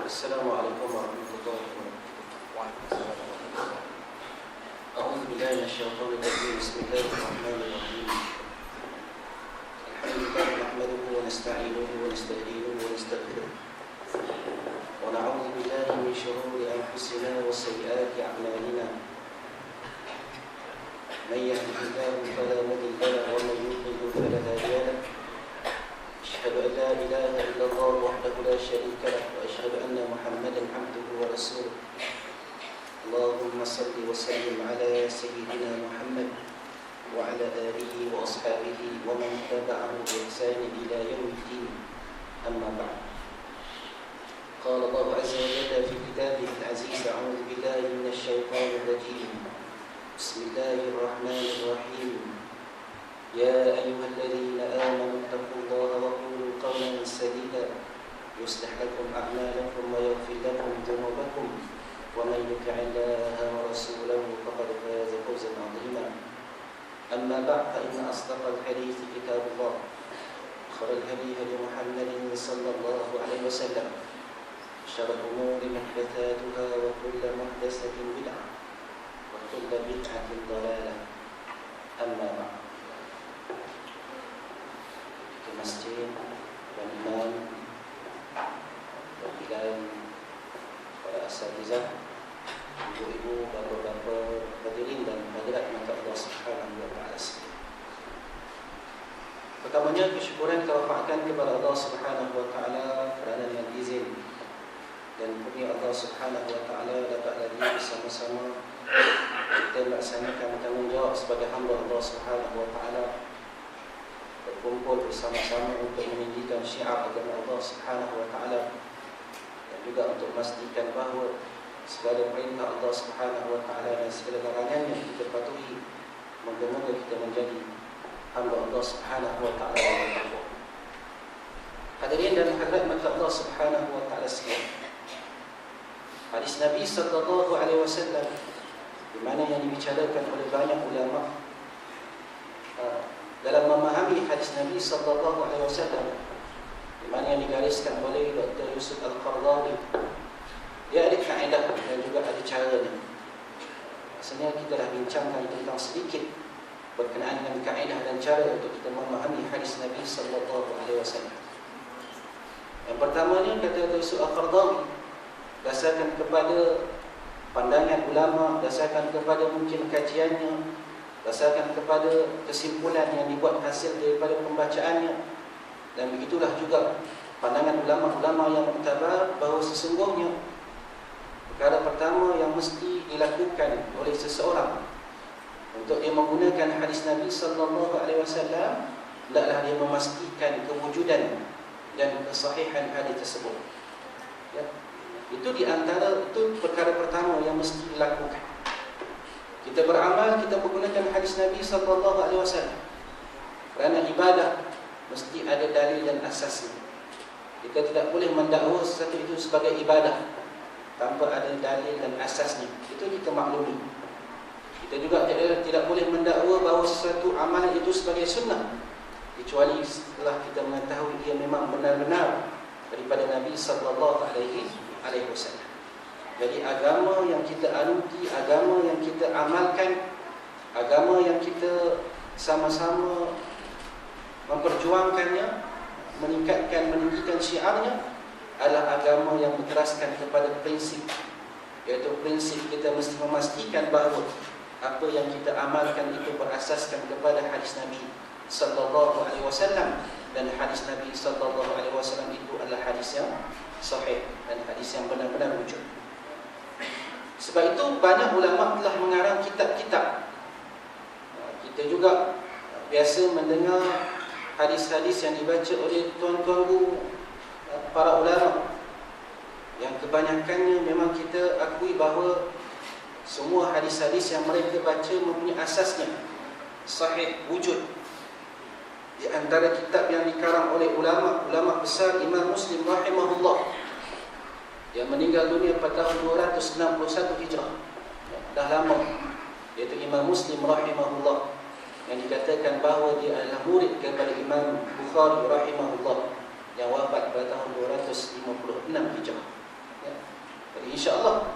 Assalamualaikum warahmatullahi wabarakatuh. A'udzu billahi minasyaitonir rajim. Bismillahirrahmanirrahim. Alhamdulillah nahmaduhu wa nasta'inuhu wa nasta'dinuhu wa nastaghfiruh. Wa na'udzu billahi min shururi anfusina wa sayyiati a'malina. Man yahdihillahu fala mudilla lahu wa man yudlil fala hadiya lahu. أشهد أن لا إله إلا الله وحده لا شريك له وأشهد أن محمدا عبده ورسوله اللهم صل وسلم على سيدنا محمد وعلى آله وأصحابه ومن تبعه بإحسان إلى يوم الدين أما بعد قال الله عز وجل في كتابه العزيز أعوذ بالله من الشيطان الرجيم بسم الله الرحمن الرحيم يا أيها الذين آمنوا اتقوا الله وقولوا قولا سديدا يصلح لكم أعمالكم ويغفر لكم ذنوبكم ومن يطع الله ورسوله فقد فاز فوزا عظيما أما بعد فإن أصدق الحديث كتاب الله خير الهدي هدي محمد صلى الله عليه وسلم شر الأمور محدثاتها وكل محدثة بدعة وكل بدعة ضلالة أما بعد ke masjid dan imam dan para asatizah, ibu-ibu, bapa-bapa, hadirin dan hadirat mata Allah Subhanahu wa taala. Pertamanya kesyukuran kita wafatkan kepada Allah Subhanahu wa taala kerana dengan izin dan kurnia Allah Subhanahu wa taala dapat lagi bersama-sama kita melaksanakan tanggungjawab sebagai hamba Allah Subhanahu wa taala, berkumpul bersama-sama untuk meninggikan syiar agama Allah Subhanahu wa taala dan juga untuk memastikan bahawa segala perintah Allah Subhanahu wa taala dan segala larangannya kita patuhi, moga-moga kita menjadi hamba Allah Subhanahu wa taala yang bertakwa. Hadirin dan hadirat mata Allah Subhanahu wa taala sekalian, hadis Nabi sallallahu alaihi wasallam di mana yang dibicarakan oleh banyak ulama dalam memahami hadis Nabi sallallahu alaihi wasallam, di mana yang digariskan oleh Dr. Yusuf Al-Qaradawi. Dia ada kaedah dan juga ada caranya. Maksudnya kita dah bincangkan tentang sedikit berkenaan dengan kaedah dan cara untuk kita memahami hadis Nabi sallallahu alaihi wasallam. Yang pertamanya kata Dr. Yusuf Al-Qaradawi, berdasarkan kepada pandangan ulama, berdasarkan kepada mungkin kajiannya, berdasarkan kepada kesimpulan yang dibuat hasil daripada pembacaannya, dan begitulah juga pandangan ulama-ulama yang muktabar, bahawa sesungguhnya perkara pertama yang mesti dilakukan oleh seseorang untuk dia menggunakan hadis Nabi sallallahu alaihi wasallam hendaklah dia memastikan kewujudan dan kesahihan hadis tersebut. Ya. Itu di antara itu perkara pertama yang mesti dilakukan. Kita beramal, kita menggunakan hadis Nabi sallallahu alaihi wasallam. Kerana ibadah mesti ada dalil dan asasnya. Kita tidak boleh mendakwa sesuatu itu sebagai ibadah tanpa ada dalil dan asasnya. Itu kita maklumi. Kita juga tidak boleh mendakwa bahawa sesuatu amalan itu sebagai sunnah kecuali setelah kita mengetahui ia memang benar-benar daripada Nabi sallallahu alaihi wasallam. Jadi agama yang kita anuti, agama yang kita amalkan, agama yang kita sama-sama memperjuangkannya, meninggikan syiarnya adalah agama yang berteraskan kepada prinsip, iaitu prinsip kita mesti memastikan bahawa apa yang kita amalkan itu berasaskan kepada hadis Nabi sallallahu alaihi wasallam, dan hadis Nabi sallallahu alaihi wasallam itu adalah hadis yang sahih dan hadis yang benar-benar wujud. Sebab itu banyak ulama telah mengarang kitab-kitab. Kita juga biasa mendengar hadis-hadis yang dibaca oleh tuan-tuan para ulama, yang kebanyakannya memang kita akui bahawa semua hadis-hadis yang mereka baca mempunyai asasnya sahih wujud. Di antara kitab yang dikarang oleh ulama besar, Imam Muslim rahimahullah, yang meninggal dunia pada tahun 261 Hijrah, dah lama, iaitu Imam Muslim rahimahullah, yang dikatakan bahawa dia adalah murid kepada Imam Bukhari rahimahullah, yang wafat pada tahun 256 Hijrah. insya-Allah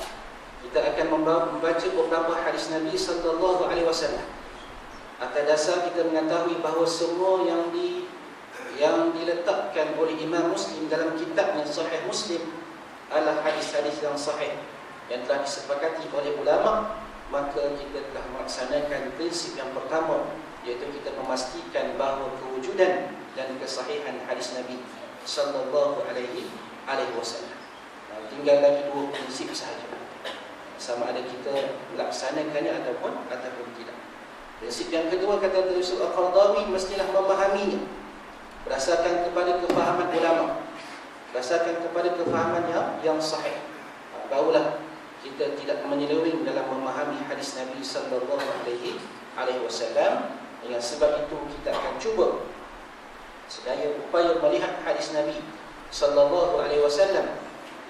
kita akan membaca beberapa hadis Nabi sallallahu alaihi wasallam. Atas dasar kita mengetahui bahawa semua yang diletakkan oleh Imam Muslim dalam kitabnya Sahih Muslim adalah hadis-hadis yang sahih yang telah disepakati oleh ulama, maka kita telah melaksanakan prinsip yang pertama, iaitu kita memastikan bahawa kewujudan dan kesahihan hadis Nabi sallallahu alaihi wasallam. Tinggal lagi dua prinsip sahaja, sama ada kita melaksanakannya ataupun tidak. Prinsip yang kedua, kata Yusuf Al-Qaradawi, mestilah memahaminya berdasarkan kepada kefahaman ulama, berdasarkan kepada kefahaman yang sahih. Barulah kita tidak menyeleweng dalam memahami hadis Nabi sallallahu alaihi wasallam. Dengan sebab itu kita akan cuba sedaya upaya melihat hadis Nabi sallallahu alaihi wasallam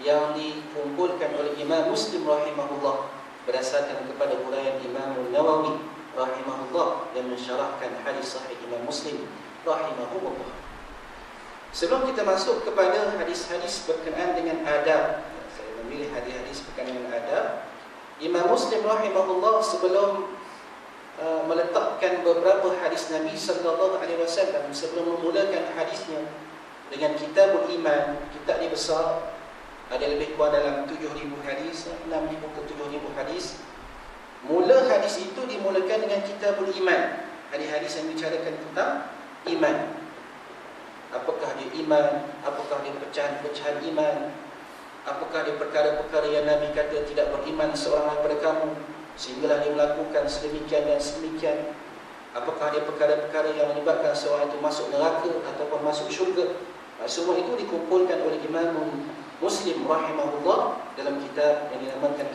yang dikumpulkan oleh Imam Muslim rahimahullah berdasarkan kepada huraian Imam Nawawi rahimahullah yang mensyarahkan hadis sahih Imam Muslim rahimahullah. Sebelum kita masuk kepada hadis-hadis berkenaan dengan adab, saya memilih hadis-hadis berkenaan dengan adab. Imam Muslim rahimahullah sebelum meletakkan beberapa hadis Nabi sallallahu alaihi wasallam, sebelum memulakan hadisnya dengan Kitabul Iman, kitab ini besar, ada lebih kurang dalam 7,000 hadis, 6,000 ke 7,000 hadis. Mula hadis itu dimulakan dengan Kitabul Iman, hadis-hadis yang bicarakan tentang iman. Apakah dia iman? Apakah dia pecahan-pecahan iman? Apakah dia perkara-perkara yang Nabi kata tidak beriman seorang daripada kamu, sehinggalah dia melakukan sedemikian dan sedemikian? Apakah dia perkara-perkara yang menyebabkan seorang itu masuk neraka ataupun masuk syurga? Semua itu dikumpulkan oleh Imam Muslim rahimahullah dalam kitab yang dinamakan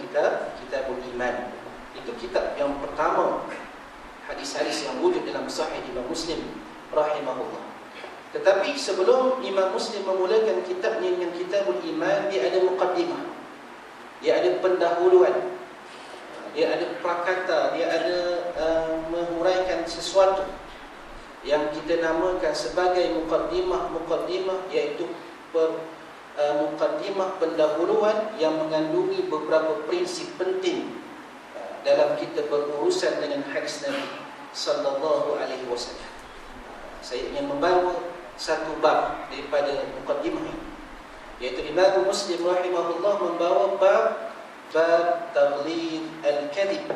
Kitabul Iman. Itu kitab yang pertama hadis-hadis yang wujud dalam Sahih Imam Muslim rahimahullah. Tetapi sebelum Imam Muslim memulakan kitabnya dengan Kitabul Iman, dia ada muqaddimah, dia ada pendahuluan, dia ada prakata, dia ada menguraikan sesuatu yang kita namakan sebagai muqaddimah, iaitu muqaddimah pendahuluan yang mengandungi beberapa prinsip penting dalam kita berurusan dengan hadis Nabi sallallahu alaihi wasallam. Saya ingin membawa satu bab daripada muqaddimah ini, iaitu Imam Muslim rahimahullah membawa bab taghlid al-kadhib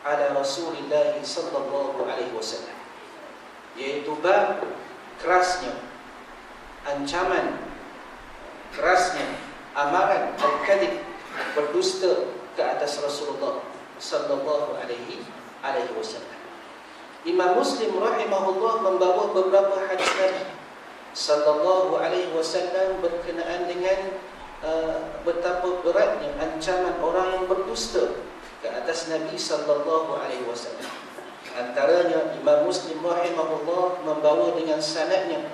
ala Rasulillah sallallahu alaihi wasallam, iaitu bab kerasnya ancaman, kerasnya amaran al-kadhib, berdusta ke atas Rasulullah sallallahu alaihi wasallam. Imam Muslim rahimahullah membawa beberapa hadis Nabi sallallahu alaihi wasallam berkenaan dengan betapa beratnya ancaman orang yang berdusta ke atas Nabi sallallahu alaihi wasallam. Antaranya Imam Muslim rahimahullah membawa dengan sanadnya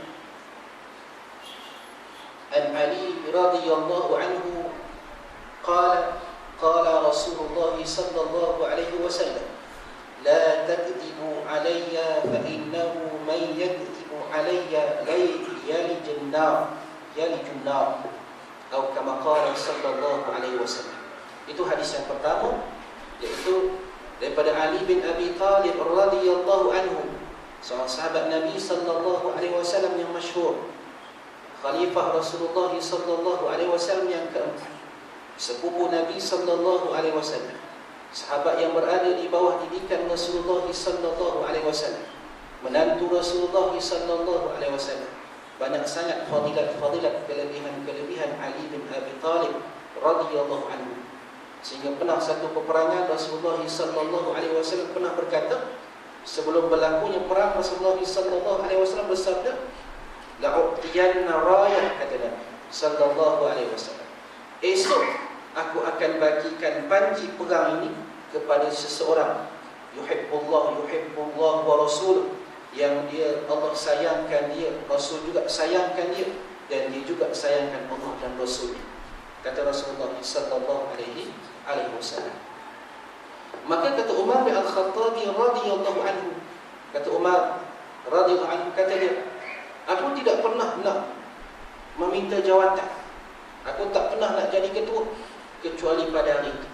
An Ali radhiyallahu anhu qala Rasulullah sallallahu alaihi wasallam la takdzibu alayya fa innahu man yakdzibu alayya yalijun nar atau kama qala sallallahu alaihi wasallam. Itu hadis yang pertama, iaitu daripada Ali bin Abi Talib radhiyallahu anhu, seorang sahabat Nabi sallallahu alaihi wasallam yang masyhur, khalifah Rasulullah sallallahu alaihi wasallam yang keempat, sepupu Nabi sallallahu alaihi wasallam, sahabat yang berada di bawah didikan Rasulullah sallallahu alaihi wasallam, menantu Rasulullah sallallahu alaihi wasallam. Banyak sangat fadilat, kelebihan Ali bin Abi Talib radhiyallahu anhu, sehingga pernah satu peperangan Rasulullah sallallahu alaihi wasallam pernah berkata, sebelum berlakunya perang, Rasulullah sallallahu alaihi wasallam bersabda, la'u'tiyanna rayah, kata Nabi sallallahu alaihi wasallam, esok aku akan bagikan panji perang ini kepada seseorang, yuhibbullah wa rasuluh, yang dia Allah sayangkan dia, Rasul juga sayangkan dia, dan dia juga sayangkan Allah dan Rasul, kata Rasulullah sallallahu alaihi wasallam. Maka kata Umar bin Al-Khattabi radhiyallahu anhu, kata Umar radhiyallahu anhu, kata dia, aku tidak pernah nak meminta jawatan, aku tak pernah nak jadi ketua kecuali pada hari itu.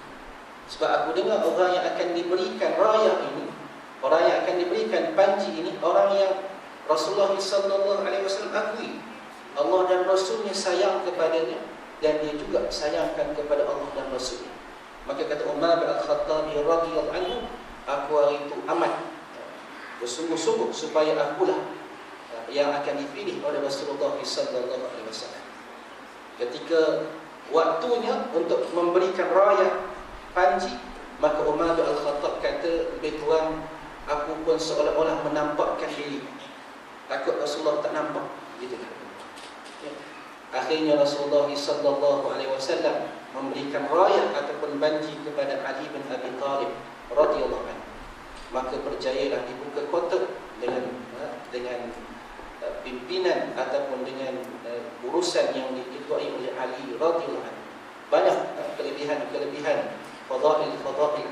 Sebab aku dengar orang yang akan diberikan raya ini, orang yang akan diberikan panji ini, orang yang Rasulullah SAW akui Allah dan Rasulnya sayang kepadanya, dan dia juga sayangkan kepada Allah dan Rasulnya. Maka kata Umar bin Al-Khattabi radhiyallahu anhu, aku hari itu amat bersungguh-sungguh supaya akulah yang akan dipilih oleh Rasulullah SAW. Ketika waktunya untuk memberikan raya panji, maka Umar bin Al-Khattab kata, lebih kurang aku pun seolah-olah menampakkan diri, takut Rasulullah tak nampak, gitu kan. Akhirnya Rasulullah SAW memberikan raya ataupun banji kepada Ali bin Abi Thalib radhiyallahu anhu. Maka berjayalah dibuka kota dengan pimpinan ataupun dengan urusan yang diketuai oleh Ali radhiyallahu anhu. Banyak kelebihan fadail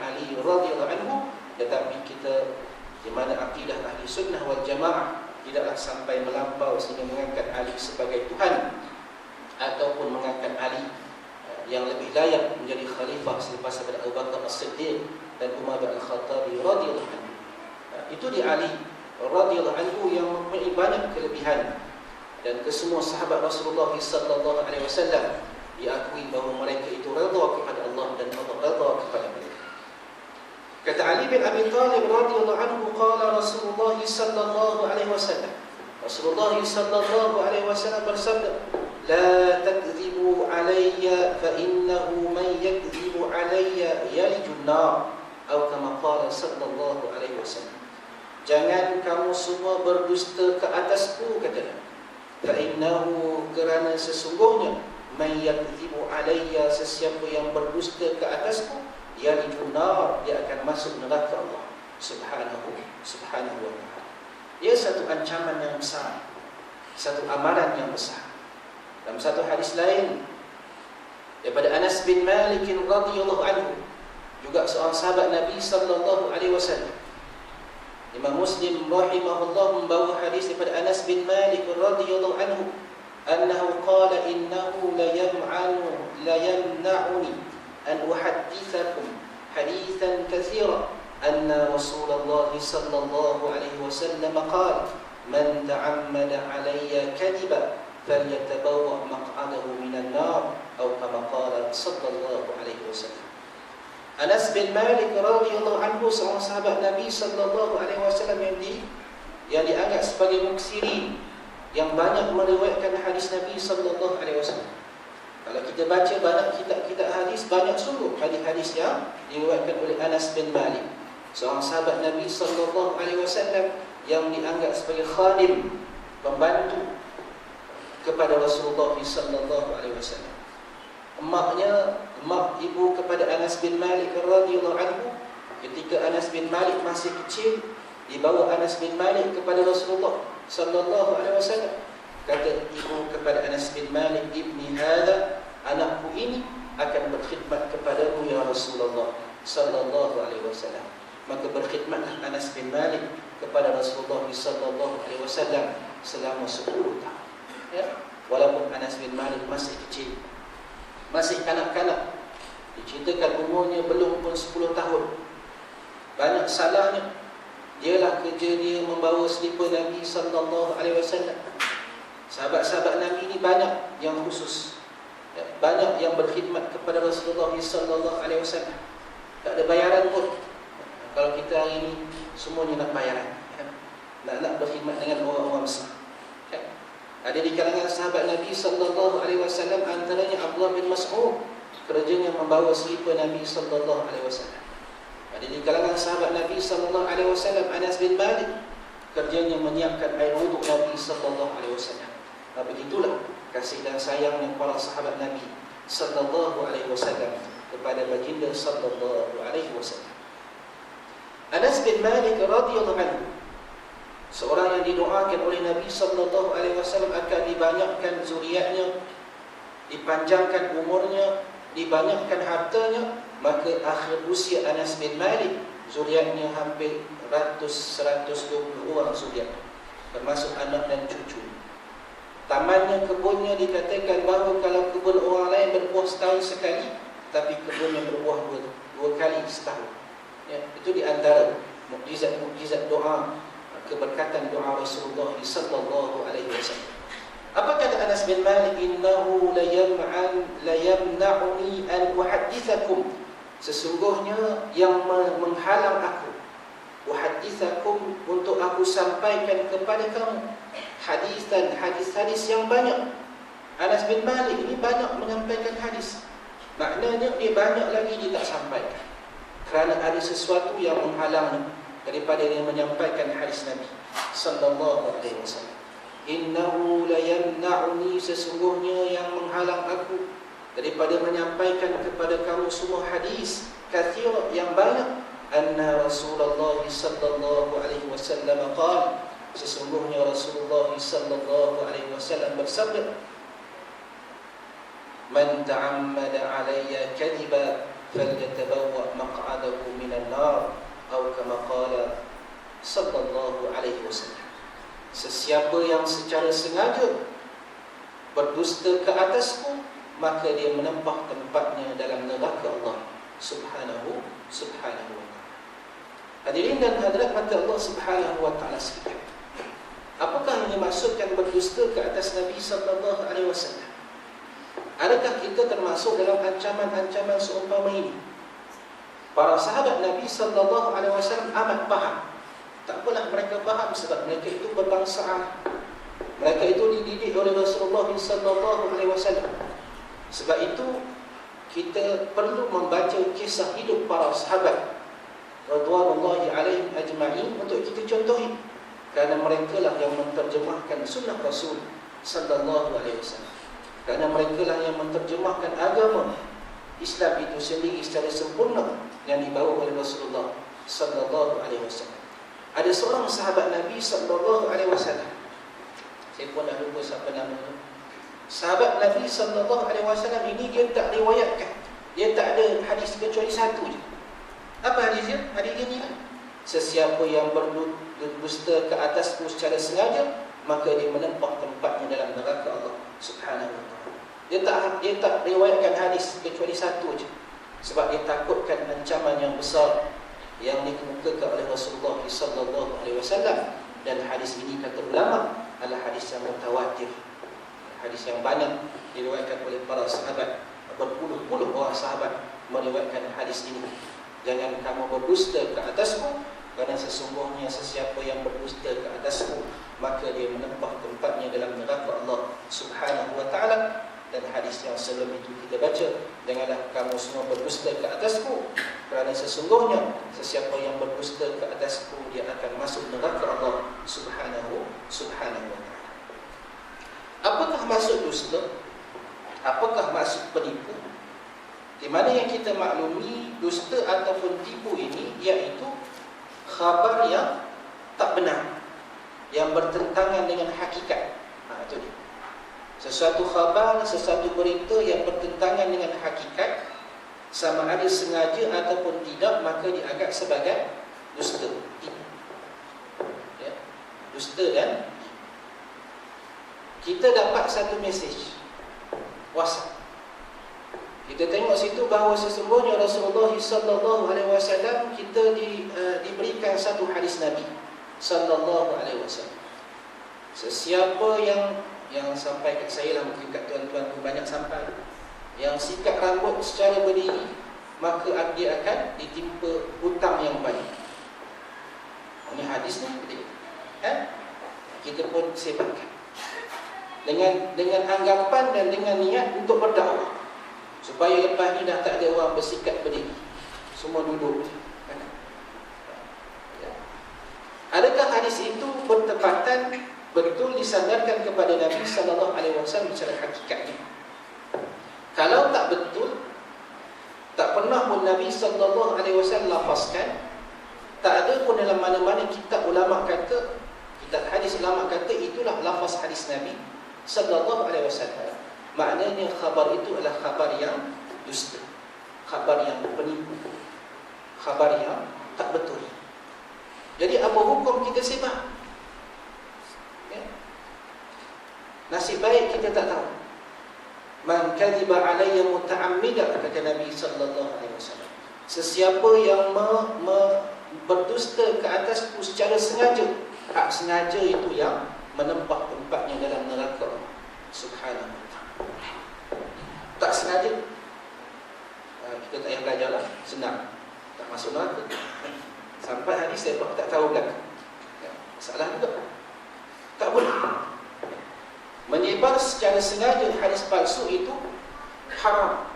Ali radhiyallahu anhu, tetapi kita di mana akidah ahli sunnah wal jamaah tidaklah sampai melampau sehingga mengangkat Ali sebagai Tuhan ataupun mengangkat Ali yang lebih layak menjadi khalifah selepas daripada Abu Bakar As-Siddiq dan Umar bin Al-Khattab radhiyallahu anhu. Itu di Ali radhiyallahu anhu yang mempunyai banyak kelebihan, dan kesemua sahabat Rasulullah sallallahu alaihi wasallam diakui bahawa mereka itu redha kepada Allah dan Allah redha kepada mereka. Kata Ali bin Abi Thalib radhiyallahu anhu, qala Rasulullah sallallahu alaihi wasallam, Rasulullah sallallahu alaihi wasallam bersabda, la takdzibu alayya fa innahu man yakdzibu alayya yalijun nar, atau kama qala sallallahu alaihi wasallam. Jangan kamu semua berdusta ke atasku, kata Nabi. Fa innahu, kerana sesungguhnya, man yakdzibu alayya, sesiapa yang berdusta ke atasku, yalijun nar, dia akan masuk neraka Allah subhanahu wa ta'ala. Ia satu ancaman yang besar, satu amalan yang besar. Dalam satu hadis lain daripada Anas bin Malik radhiyallahu anhu, juga seorang sahabat Nabi sallallahu alaihi wasallam, Imam Muslim rahimahullah membawa hadis daripada Anas bin Malik radhiyallahu anhu, annahu qala innahu la yamna'uni an uhaddithakum hadithan katsira anna Rasulullah sallallahu alaihi wasallam qala man ta'ammada alayya kadiba falyatabawwa maq'adahu minan nar, atau kama qala sallallahu alaihi wasallam. Anas bin Malik radhiyallahu anhu, seorang sahabat Nabi sallallahu alaihi wasallam yang dianggap sebagai muksirin, yang banyak meriwayatkan hadis Nabi sallallahu alaihi wasallam. Kalau kita baca banyak kitab-kitab hadis, banyak sungguh hadis-hadis yang diriwayatkan oleh Anas bin Malik, seorang sahabat Nabi sallallahu alaihi wasallam yang dianggap sebagai khadim, pembantu kepada Rasulullah sallallahu alaihi wasallam. Mak ibu kepada Anas bin Malik radhiyallahu anhu, ketika Anas bin Malik masih kecil, dibawa Anas bin Malik kepada Rasulullah sallallahu alaihi wasallam. Kata ibu kepada Anas bin Malik, ibni hadha, anakku ini akan berkhidmat kepadamu ya Rasulullah sallallahu alaihi wasallam. Maka berkhidmatlah Anas bin Malik kepada Rasulullah sallallahu alaihi wasallam selama 10 tahun. Ya, walaupun Anas bin Malik masih kecil, masih kanak-kanak, diceritakan umurnya belum pun 10 tahun. Banyak salahnya. Dialah kerja dia membawa selipar Nabi sallallahu alaihi wasallam. Sahabat-sahabat Nabi ini banyak yang khusus, ya, banyak yang berkhidmat kepada Rasulullah sallallahu alaihi wasallam. Tak ada bayaran pun. Kalau kita hari ini semuanya nak bayaran, ya, nak berkhidmat dengan orang-orang besar. Ya. Ada di kalangan sahabat Nabi sallallahu alaihi wasallam, antaranya Abdullah bin Mas'ud, kerjanya membawa selipar Nabi sallallahu alaihi wasallam. Ada di kalangan sahabat Nabi sallallahu alaihi wasallam, Anas bin Malik, kerjanya menyiapkan air wuduk Nabi sallallahu alaihi wasallam. Begitulah kasih dan sayangnya para sahabat Nabi sallallahu alaihi wasallam kepada baginda sallallahu alaihi wasallam. Anas bin Malik radhiyallahu anhu, seorang yang didoakan oleh Nabi sallallahu alaihi wasallam akan dibanyakkan zuriatnya, dipanjangkan umurnya, dibanyakkan hartanya. Maka akhir usia Anas bin Malik, zuriatnya hampir 120 orang zuriat, termasuk anak dan cucu. Tamannya, kebunnya, dikatakan bahawa kalau kebun orang lain berbuah setahun sekali, tapi kebunnya berbuah dua kali setahun. Ya, itu di antara mukjizat doa, keberkatan doa Rasulullah sallallahu alaihi wasallam. Apa kata Anas bin Malik? Innahu la yamna'uni an uhaddithakum. Sesungguhnya yang menghalang aku, uhaddithakum, untuk aku sampaikan kepada kamu hadis-hadis yang banyak. Anas bin Malik ini banyak menyampaikan hadis. Maknanya dia banyak lagi dia tak sampaikan, kerana ada sesuatu yang menghalangnya daripada dia menyampaikan hadis Nabi sallallahu alaihi wasallam. Innahu la yamna'uni, sesungguhnya yang menghalang aku daripada menyampaikan kepada kamu semua hadis kathir, yang banyak. Anna Rasulullah sallallahu alaihi wasallam qala, sesungguhnya Rasulullah sallallahu alaihi wasallam bersabda, man ta'ammada alayya kadhiba falyatabawwa maq'adahu minan nar, atau kama qala sallallahu alaihi wasallam. Sesiapa yang secara sengaja berdusta ke atasku, maka dia menempah tempatnya dalam neraka Allah subhanahu wa ta'ala. Hadirin dan hadirat mata Allah subhanahu wa ta'ala sekalian, apakah yang dimaksudkan berdusta ke atas Nabi sallallahu alaihi wasallam? Adakah kita termasuk dalam ancaman-ancaman seumpama ini? Para sahabat Nabi sallallahu alaihi wasallam amat faham. Tak apalah mereka faham, sebab mereka itu berbangsa Arab. Mereka itu dididik oleh Rasulullah sallallahu alaihi wasallam. Sebab itu kita perlu membaca kisah hidup para sahabat radhiyallahu alaihim ajma'in untuk kita contohi, kerana mereka lah yang menterjemahkan sunnah Rasul sallallahu alaihi wasallam. Kerana mereka lah yang menterjemahkan agama Islam itu sendiri secara sempurna yang dibawa oleh Rasulullah sallallahu alaihi wasallam. Ada seorang sahabat Nabi sallallahu alaihi wasallam, saya pun dah lupa siapa namanya. Sahabat Nabi sallallahu alaihi wasallam ini dia tak riwayatkan, dia tak ada hadis kecuali satu je. Apa hadis dia? Hadis dia ni lah, sesiapa yang berdusta ke atasku secara sengaja, maka dia menempah tempatnya dalam neraka Allah subhanahu wa ta'ala. Dia tak riwayatkan hadis kecuali satu je, sebab dia takutkan ancaman yang besar yang dikemukakan oleh Rasulullah sallallahu alaihi wasallam. Dan hadis ini kata ulama adalah hadis yang mutawatir, hadis yang banyak diriwayatkan oleh para sahabat. Berpuluh-puluh orang sahabat meriwayatkan hadis ini. Jangan kamu berdusta ke atasku, kerana sesungguhnya sesiapa yang berdusta ke atasku, maka dia menempah tempatnya dalam neraka Allah subhanahu wa ta'ala. Dan hadis yang sebelum itu kita baca, janganlah kamu semua berdusta ke atasku, kerana sesungguhnya sesiapa yang berdusta ke atasku, dia akan masuk neraka Allah subhanahu wa ta'ala. Apakah maksud dusta? Apakah maksud penipu? Di mana yang kita maklumi dusta ataupun tipu ini, iaitu khabar yang tak benar, yang bertentangan dengan hakikat. Itu dia. Sesuatu khabar, sesuatu berita yang bertentangan dengan hakikat, sama ada sengaja ataupun tidak, maka dianggap sebagai dusta, tipu. Ya. Dusta. Dan kita dapat satu mesej WhatsApp, kita tengok situ bahawa sesungguhnya Rasulullah sallallahu alaihi wasallam kita diberikan satu hadis Nabi sallallahu alaihi wasallam. Sesiapa yang sampai kat saya lah, mungkin kat tuan-tuan banyak sampai, yang sikat rambut secara berdiri, maka dia akan ditimpa hutang yang banyak. Ini hadis ni, kita pun sebarkan dengan anggapan dan dengan niat untuk berdakwah, supaya lepas ni dah tak ada orang bersikat berdiri, semua duduk. Adakah hadis itu bertepatan, betul disandarkan kepada Nabi sallallahu alaihi wasallam secara hakikatnya? Kalau tak betul, tak pernah pun Nabi sallallahu alaihi wasallam lafazkan, tak ada pun dalam mana-mana kitab ulama kata, kitab hadis ulama kata itulah lafaz hadis Nabi sallallahu alaihi wasallam, maknanya khabar itu adalah khabar yang dusta, khabar yang penipu, khabar yang tak betul. Jadi apa hukum kita sebar? Nasib baik kita tak tahu. Man kadhiba alayya muta'ammidan, kata Nabi sallallahu alaihi wasallam. Sesiapa yang berdusta ke atasku secara sengaja, hak sengaja itu yang menempah tempatnya dalam neraka. Subhanahu wa ta'ala. Tak sengaja, kita tak payah belajar lah, senang, tak masuk neraka. Sampai hadis saya tak tahu belakang, salah juga. Tak boleh. Menyebar secara sengaja hadis palsu itu haram,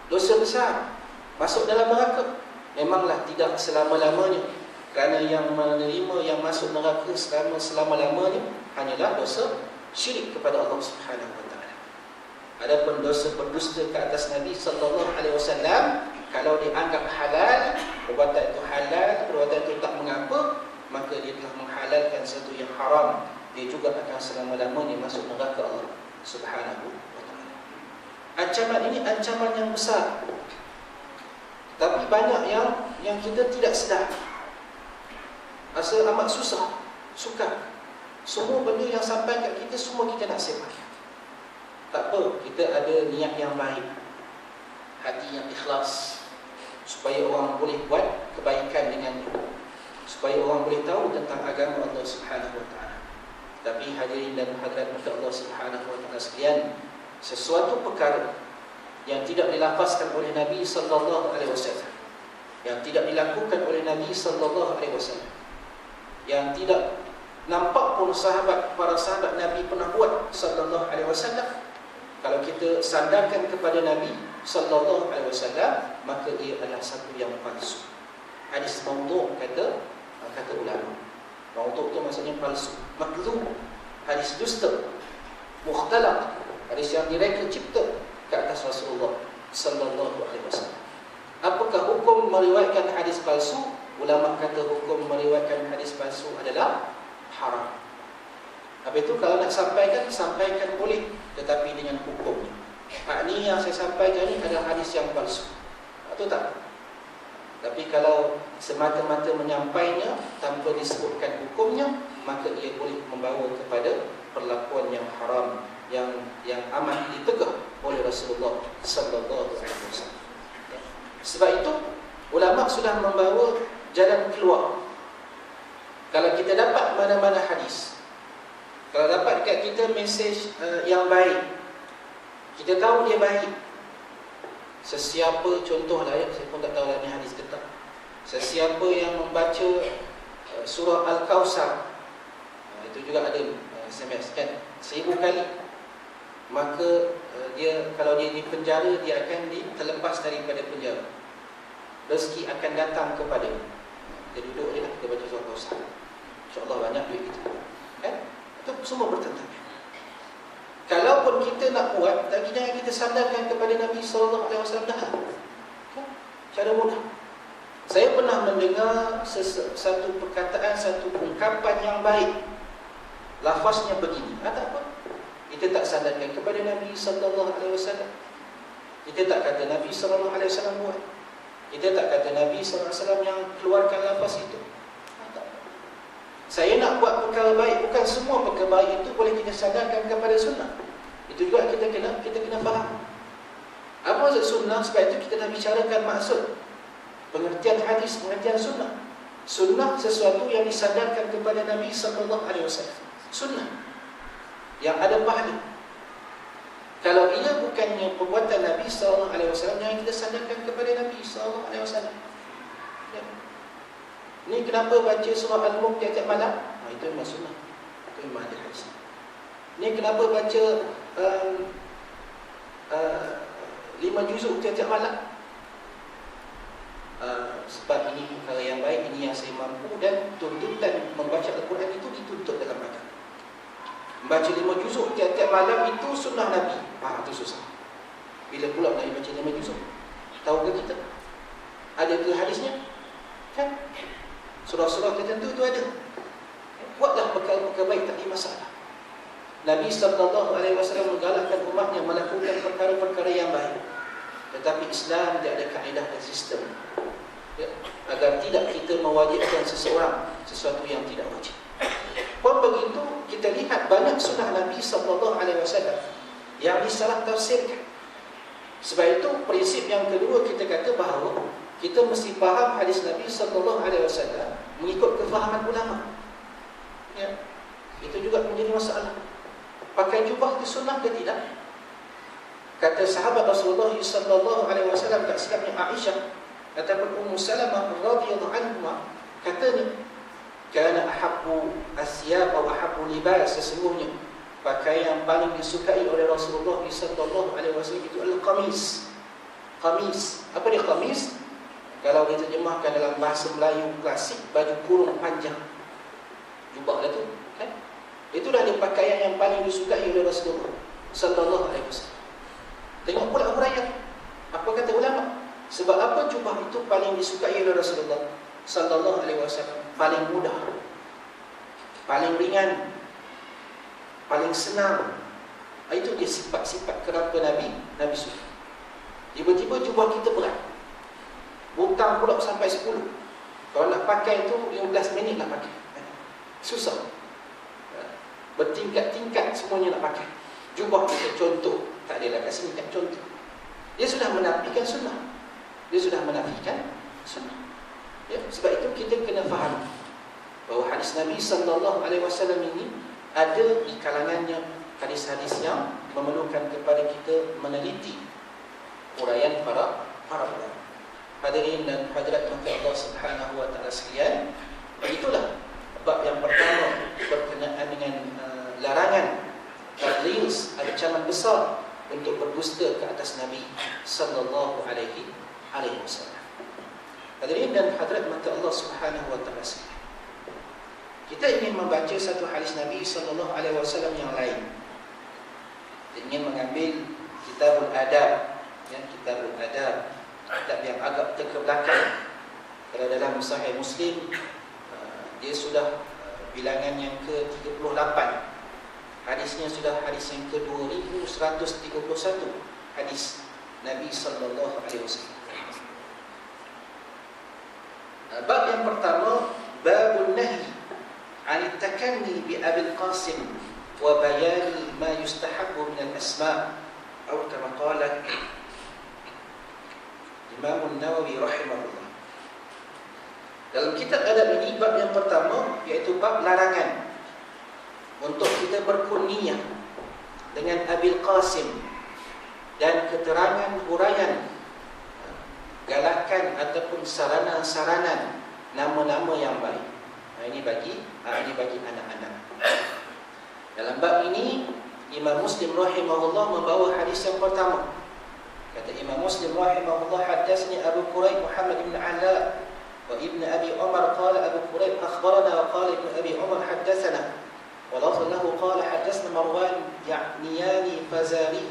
dosa besar, masuk dalam neraka. Memanglah tidak selama-lamanya, kerana yang menerima yang masuk neraka selama-lamanya hanyalah dosa syirik kepada Allah Subhanahu wa taala. Adapun dosa berdusta ke atas Nabi sallallahu alaihi wasallam, kalau dianggap halal, perbuatan itu halal, perbuatan itu tak mengapa, maka dia telah menghalalkan sesuatu yang haram. Dia juga akan selama-lamanya masuk neraka Allah Subhanahu wa taala. Ancaman ini ancaman yang besar. Tapi banyak yang kita tidak sedar. Asal amat susah, sukar. Semua benda yang sampai kat kita, semua kita nak sepak. Tak apa, kita ada niat yang baik, hati yang ikhlas, supaya orang boleh buat kebaikan dengannya, supaya orang boleh tahu tentang agama Allah Subhanahu wa taala. Tapi hadirin dan hadirat Allah Subhanahu wa taala sekalian, sesuatu perkara yang tidak dilafazkan oleh Nabi sallallahu alaihi wasallam, yang tidak dilakukan oleh Nabi sallallahu alaihi wasallam, yang tidak nampak pun para sahabat Nabi pernah buat sallallahu alaihi wasallam, kalau kita sandarkan kepada Nabi sallallahu alaihi wasallam, maka ia adalah satu yang palsu. Hadis maudhu' kata ulama. Maudhu' itu maksudnya palsu, makdzub, hadis dusta, mukhtalaq, hadis yang direka cipta ke atas Rasulullah sallallahu alaihi wasallam. Apakah hukum meriwayatkan hadis palsu? Ulama kata hukum meriwayatkan hadis palsu adalah haram. Habis itu kalau nak sampaikan boleh, tetapi dengan hukumnya. Ini yang saya sampaikan ini adalah hadis yang palsu, atau tak? Tapi kalau semata-mata menyampainya tanpa disebutkan hukumnya, maka ia boleh membawa kepada perlakuan yang haram, yang amat ditegah oleh Rasulullah sallallahu alaihi wasallam. Sebab itu ulama sudah membawa jalan keluar. Kalau kita dapat mana-mana hadis, kalau dapat dekat kita mesej yang baik, kita tahu dia baik, sesiapa, contohlah ya, saya pun tak tahu lah ni hadis ke tak, sesiapa yang membaca surah Al-Kawthar, itu juga ada SMS kan, 1000 kali, maka dia, kalau dia di penjara, dia akan terlepas daripada penjara, rezeki akan datang kepada dia. Kita duduk je lah, kita baca surah Al-Kawthar, InsyaAllah banyak duit kita kan? Itu semua bertentangan. Kalaupun kita nak buat, tapi jangan kita sandarkan kepada Nabi SAW dah. Cara mudah. Saya pernah mendengar satu perkataan, satu ungkapan yang baik, lafaznya begini, tak apa, kita tak sandarkan kepada Nabi SAW. Kita tak kata Nabi SAW buat, kita tak kata Nabi SAW yang keluarkan lafaz itu. Saya nak buat perkara baik, bukan semua perkara baik itu boleh kita sandarkan kepada sunnah. Itu juga kita kena faham apa maksud sunnah. Sebab itu kita dah bicarakan maksud pengertian hadis, pengertian sunnah. Sunnah sesuatu yang disandarkan kepada Nabi sallallahu alaihi wasallam. Sunnah yang ada pahala. Kalau ia bukannya perbuatan Nabi sallallahu alaihi wasallam, jangan kita sandarkan kepada Nabi sallallahu alaihi wasallam. Ni kenapa baca surah Al-Mulk tiap-tiap malam? Itu memang sunnah, itu memang ada hadis. Ni kenapa baca 5 juzuk tiap-tiap malam? Sebab ini perkara yang baik, ini yang saya mampu, dan tuntutan membaca Al-Quran itu dituntut dalam agama. Membaca 5 juzuk tiap-tiap malam itu sunnah Nabi. Itu susah. Bila pula Nabi baca 5 juzuk? Tahu ke kita? Ada ke hadisnya? Kan? Surah-surah tertentu itu ada. Buatlah perkara-perkara baik, tak ada masalah. Nabi SAW menggalakkan umatnya melakukan perkara-perkara yang baik. Tetapi Islam dia ada kaedah dan sistem, ya, agar tidak kita mewajibkan seseorang sesuatu yang tidak wajib. Pun begitu, kita lihat banyak sunnah Nabi SAW yang disalah tafsirkan. Sebab itu prinsip yang kedua kita kata bahawa kita mesti faham hadis Nabi sallallahu alaihi wasallam mengikut kefahaman ulama. Ya. Itu juga menjadi masalah. Pakai jubah itu sunnah ke tidak? Kata sahabat Rasulullah sallallahu alaihi wasallam, tak silapnya Aisyah ataupun Ummu Salamah radhiyallahu anha, katanya, kana ahabbu asyab atau ahabbu libas, sesungguhnya pakaian yang paling disukai oleh Rasulullah sallallahu alaihi wasallam itu al-qamis. Qamis. Apa dia qamis? Kalau diterjemahkan dalam bahasa Melayu klasik, baju kurung panjang. Jubah lah tu, kan? Itulah dia pakaian yang paling disukai oleh Rasulullah sallallahu alaihi wasallam. Tengok pula huraian. Apa kata ulama? Sebab apa jubah itu paling disukai oleh Rasulullah sallallahu alaihi wasallam? Paling mudah, paling ringan, paling senang. Itu dia sifat-sifat kenapa Nabi suka. Tiba-tiba jubah kita berat, butang pula sampai 10. Kalau nak pakai tu 15 minit nak pakai. Susah. Bertingkat-tingkat semuanya nak pakai. Jubah kita contoh, tak adalah kat sini kan contoh. Dia sudah menafikan sunnah. Dia sudah menafikan sunnah. Ya, sebab itu kita kena faham bahawa hadis Nabi sallallahu alaihi wasallam ini ada di kalangannya hadis-hadis yang memerlukan kepada kita meneliti uraian para ulama. Hadirin dan hadirat maka Allah Subhanahu wa taala sekalian, begitulah bab yang pertama berkenaan dengan larangan tadlis, ancaman besar untuk berdusta ke atas Nabi sallallahu alaihi wasallam. Hadirin dan hadirat maka Allah Subhanahu wa taala sekalian, kita ingin membaca satu hadis Nabi sallallahu alaihi wasallam yang lain. Kita ingin mengambil Kitabul Adab, ya, Kitabul Adab, adab yang agak ke belakang. Kalau dalam Sahih Muslim, dia sudah bilangan yang ke-38. Hadisnya sudah hadis yang ke-2131 hadis Nabi sallallahu alaihi wasallam. Bab yang pertama, babun nahi 'an at-takanni bi Abil Qasim wa bayan ma yustahabbu min al-asma' atau kama qala Imam An-Nawawi rahimahullah. Dalam kitab adab ini, bab yang pertama iaitu bab larangan untuk kita berkunyah dengan Abil Qasim dan keterangan huraian galakan ataupun saranan-saranan nama-nama yang baik. Ini bagi anak-anak. Dalam bab ini Imam Muslim rahimahullah membawa hadis yang pertama. Kata Imam Muslim rahimahullah, hadatsani Abu Quraib Muhammad bin Ala wa ibn Abi Umar qala Abu Quraib akhbarana wa qala ibn Abi Umar hadatsana wa lahu qala hadatsna Marwan ya'niyani Fazari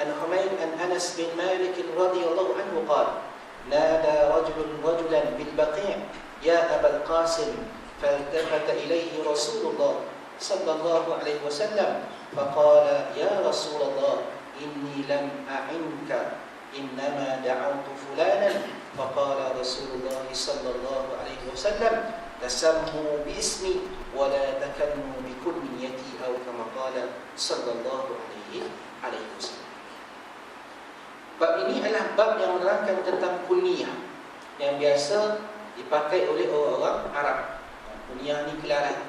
an Humayd an Anas bin Malik radhiyallahu anhu qala nada rajulan bil Baqi' ya Abul Qasim faltafata ilayhi Rasulullah sallallahu alaihi wasallam faqala ya Rasulullah inni lam a'inka innama da'awtu fulanan faqala Rasulullah sallallahu alaihi wasallam tasammu bi ismi wa la takannu bi kunyati atau kama qala sallallahu alaihi wasallam. Bab ini adalah bab yang menerangkan tentang kunyah yang biasa dipakai oleh orang Arab. Kunyah ni gelaran.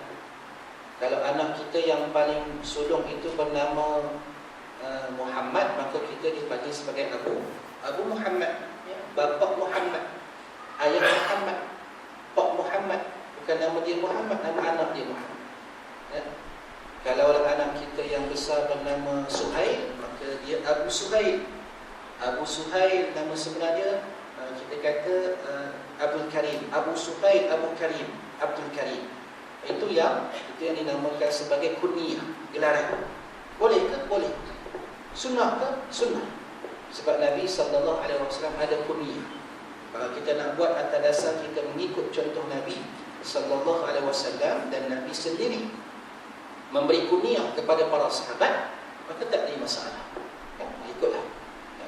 Kalau anak kita yang paling sulung itu bernama Muhammad, maka kita dipanggil sebagai Abu Muhammad, ya, bapa Muhammad, ayah Muhammad, pak Muhammad. Bukan nama dia Muhammad, nama anak dia Muhammad, ya. Kalau anak kita yang besar bernama Suhail, maka dia Abu Suhail. Abu Suhail nama sebenarnya kita kata Abdul Karim. Abu Suhail, Abu Karim, Abdul Karim. Itu yang dinamakan sebagai kunyah, gelaran. Boleh ke? Boleh. Sunnah ke? Sunnah. Sebab Nabi sallallahu alaihi wasallam ada kunyah. Kalau kita nak buat atas dasar kita mengikut contoh Nabi sallallahu alaihi wasallam, dan Nabi sendiri memberi kunyah kepada para sahabat, maka tak ada masalah. Ya, ikutlah. Ya.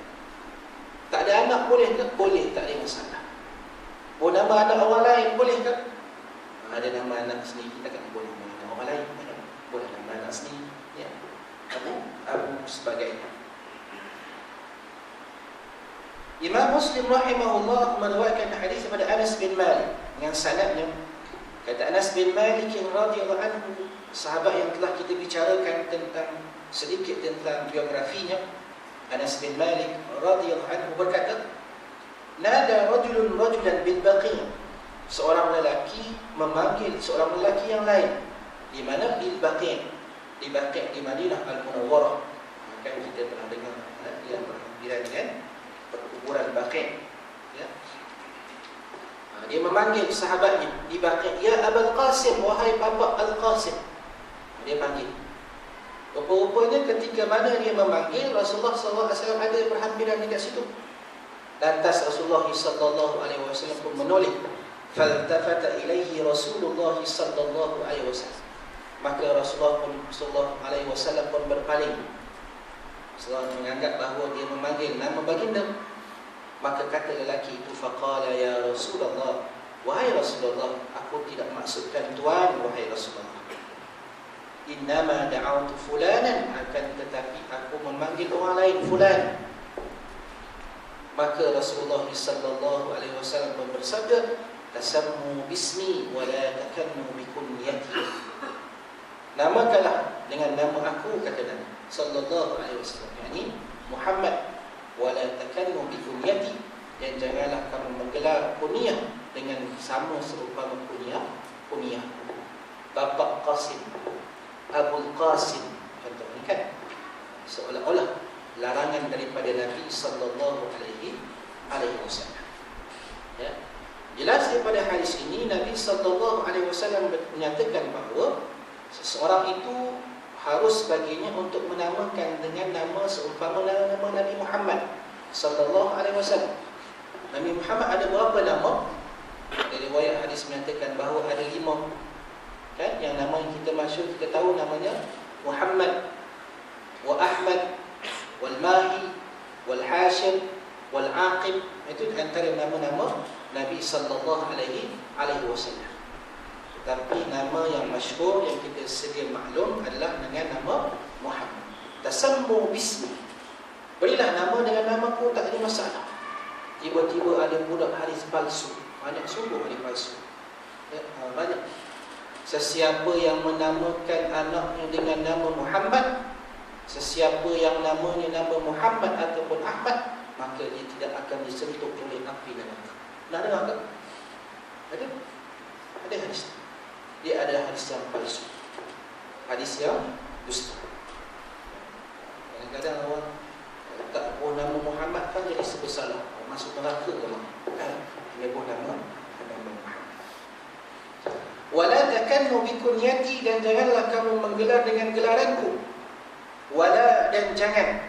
Tak ada anak boleh ke? Boleh, tak ada masalah. Oh, nama anak orang lain boleh ke? Ada nama anak sendiri, kita kan boleh nama anak orang lain. Boleh nama anak sendiri. Ya. Abu sebagainya. Imam Muslim rahimahullah meriwayatkan hadis daripada Anas bin Malik dengan sanadnya. Kata Anas bin Malik radhiyallahu anhu, sahabat yang telah kita bicarakan sedikit tentang biografinya. Anas bin Malik radhiyallahu anhu berkata, "Nada rajulun rajulan bil Baqi'." Seorang lelaki memanggil seorang lelaki yang lain. Di mana? Bil Baqi'. Di Baqi' di Madinah Al-Munawwarah. Maka kita pernah dengar dia berhubungan dengan perkuburan Baqi', ya. Dia memanggil sahabatnya di Baqi', "Ya Abul Qasim, wahai bapa Al-Qasim." Dia panggil. Rupa-rupanya ketika mana dia memanggil, Rasulullah SAW ada berhampiran di situ. Lantas Rasulullah SAW pun menoleh. Faltafata ilaihi Rasulullah SAW. Maka Rasulullah SAW pun berpaling. Rasulullah menganggap bahawa dia memanggil nama baginda. Maka kata lelaki itu, faqala ya Rasulullah, wahai Rasulullah, aku tidak maksudkan tuan, wahai Rasulullah. Innama da'autu fulanan, akan tetapi aku memanggil orang lain, fulan. Maka Rasulullah SAW pun bersabda, tasammu bismi wa la takannu bikunyati. Namakanlah dengan nama aku, kata Nabi sallallahu alaihi wasallam, yakni Muhammad, wa la takannu bikunyati, dan janganlah kamu menggelar kunyah dengan sama serupa kunyah. Bapa Qasim, Abul Qasim, contohnya kan, seolah-olah larangan daripada Nabi sallallahu alaihi wasallam. Ya. Jelas daripada hadis ini Nabi sallallahu alaihi wasallam menyatakan bahawa seseorang itu harus baginya untuk menamakan dengan nama seumpama nama Nabi Muhammad sallallahu alaihi wasallam. Nabi Muhammad ada berapa nama? Ada riwayat hadis menyatakan bahawa ada 5. Kan, yang nama yang kita masyhur, kita tahu namanya Muhammad, wa Ahmad, wal Mahi, wal Hashim, wal Aqib. Itu antara nama-nama Nabi sallallahu alaihi wasallam. Tetapi nama yang masyhur yang kita sedia maklum adalah dengan nama Muhammad. Tasammu bismi. Berilah nama dengan namaku, tak ada masalah. Tiba-tiba ada budak hadis palsu. Banyak sungguh hadis palsu. Ya, banyak. Sesiapa yang menamakan anaknya dengan nama Muhammad, sesiapa yang namanya nama Muhammad ataupun Ahmad, maka dia tidak akan disentuh oleh api neraka. Nak dengar tak? Ada hadis. Dia ada hadis yang palsu, hadis yang dusta. Kadang-kadang orang tak pun nama Muhammad kan jadi sebesalah, masuk neraka ke mana? Dia pun nama Muhammad. Wala takannu bikunyati, dan janganlah kamu menggelar dengan gelaranku. Wala, dan jangan.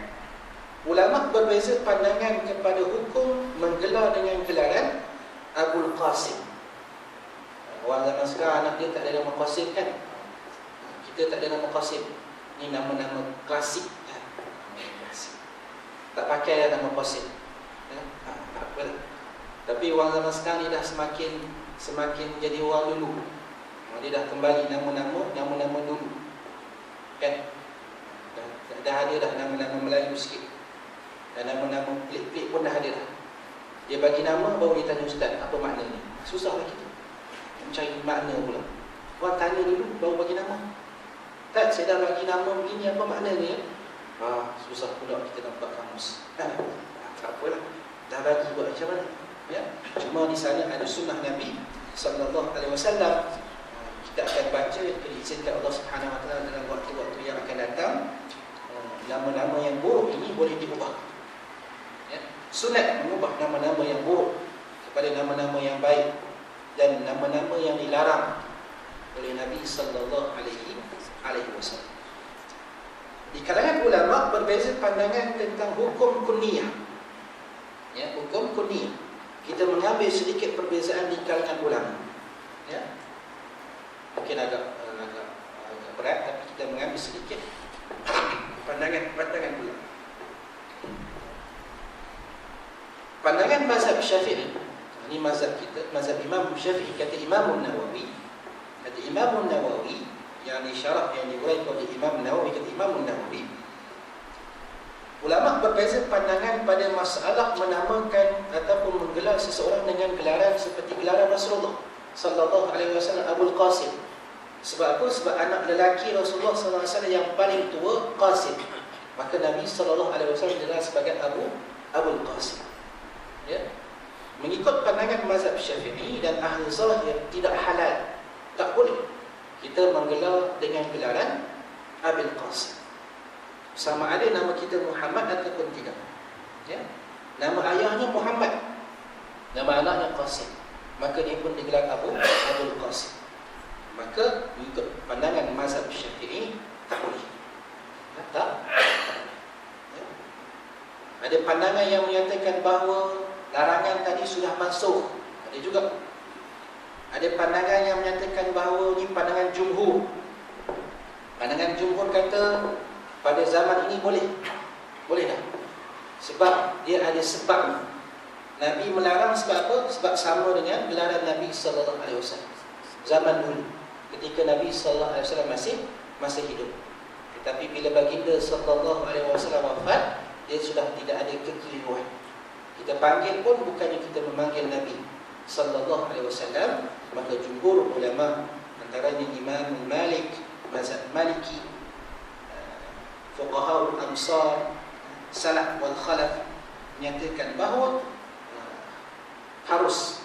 Ulama berbeza pandangan kepada hukum menggelar dengan gelaran Abul Qasim. Orang zaman sekarang anak dia tak ada nama Qasim kan? Kita tak ada nama Qasim. Ini nama-nama klasik. Tak pakai nama Qasim. Tak apa. Tapi orang zaman sekarang ni dah semakin jadi orang dulu. Dia dah kembali nama-nama dulu. Kan? Dah ada dah nama-nama Melayu sikit. Dan nama-nama pelik-pelik pun dah ada dah. Dia bagi nama, baru dia tanya ustaz, apa maknanya? Susahlah kita mencari makna pula. Orang tanya dulu, baru bagi nama. Tak, saya dah bagi nama begini, apa maknanya? Susah pula kita nampak kamus. Tak apalah, dah bagi buat macam mana? Ya? Cuma di sana ada sunnah Nabi sallallahu alaihi wasallam. Kita akan baca, diizinkan Allah Subhanahu wa taala dalam waktu-waktu yang akan datang. Nama-nama yang buruk ini boleh diubah. Ya? Sunat mengubah nama-nama yang buruk kepada nama-nama yang baik, dan nama-nama yang dilarang oleh Nabi sallallahu alaihi wasallam. Di kalangan ulama berbeza pandangan tentang hukum kunyah. Ya, hukum kunyah. Kita mengambil sedikit perbezaan di kalangan ulama. Ya. Mungkin agak berat, tapi kita mengambil sedikit pandangan ulama. Pandangan mazhab Syafi'i. Ini mazhab kita, mazhab Imam Syafi'i. Kata Imam Nawawi, yang disyarah yang diuraikan oleh Imam Nawawi. Kata Imam Nawawi, ulama berbeza pandangan pada masalah menamakan ataupun menggelar seseorang dengan gelaran seperti gelaran Rasulullah sallallahu alaihi wasallam Abul Qasim. Sebab apa? Sebab anak lelaki Rasulullah sallallahu alaihi wasallam yang paling tua Qasim. Maka Nabi sallallahu alaihi wasallam digelar sebagai Abul Qasim. Ya. Mengikut pandangan mazhab Syafi'i dan ahli zahir, tidak halal, tak boleh kita menggelar dengan gelaran Abul Qasim. Sama ada nama kita Muhammad ataupun tidak. Ya. Nama ayahnya Muhammad, nama anaknya Qasim, maka dia pun digelar Abul Qasim. Maka mengikut pandangan mazhab Syafi'i, tak boleh. Tak. Ya. Ada pandangan yang menyatakan bahawa larangan tadi sudah mansuh. Ada juga. Ada pandangan yang menyatakan bahawa ini pandangan jumhur. Pandangan jumhur kata pada zaman ini boleh dah. Sebab dia ada sebab. Nabi melarang sebab apa? Sebab sama dengan gelaran Nabi sallallahu alaihi wasallam zaman dulu, ketika Nabi sallallahu alaihi wasallam masih hidup. Tetapi bila baginda sallallahu alaihi wasallam wafat, dia sudah tidak ada kekeliruan. Kita panggil pun bukannya kita memanggil Nabi sallallahu alaihi wasallam. Maka jumhur ulama, antaranya Imam Malik, mazhab Maliki, fuqaha al-amsar, salaf wal khalaf, menyatakan bahawa harus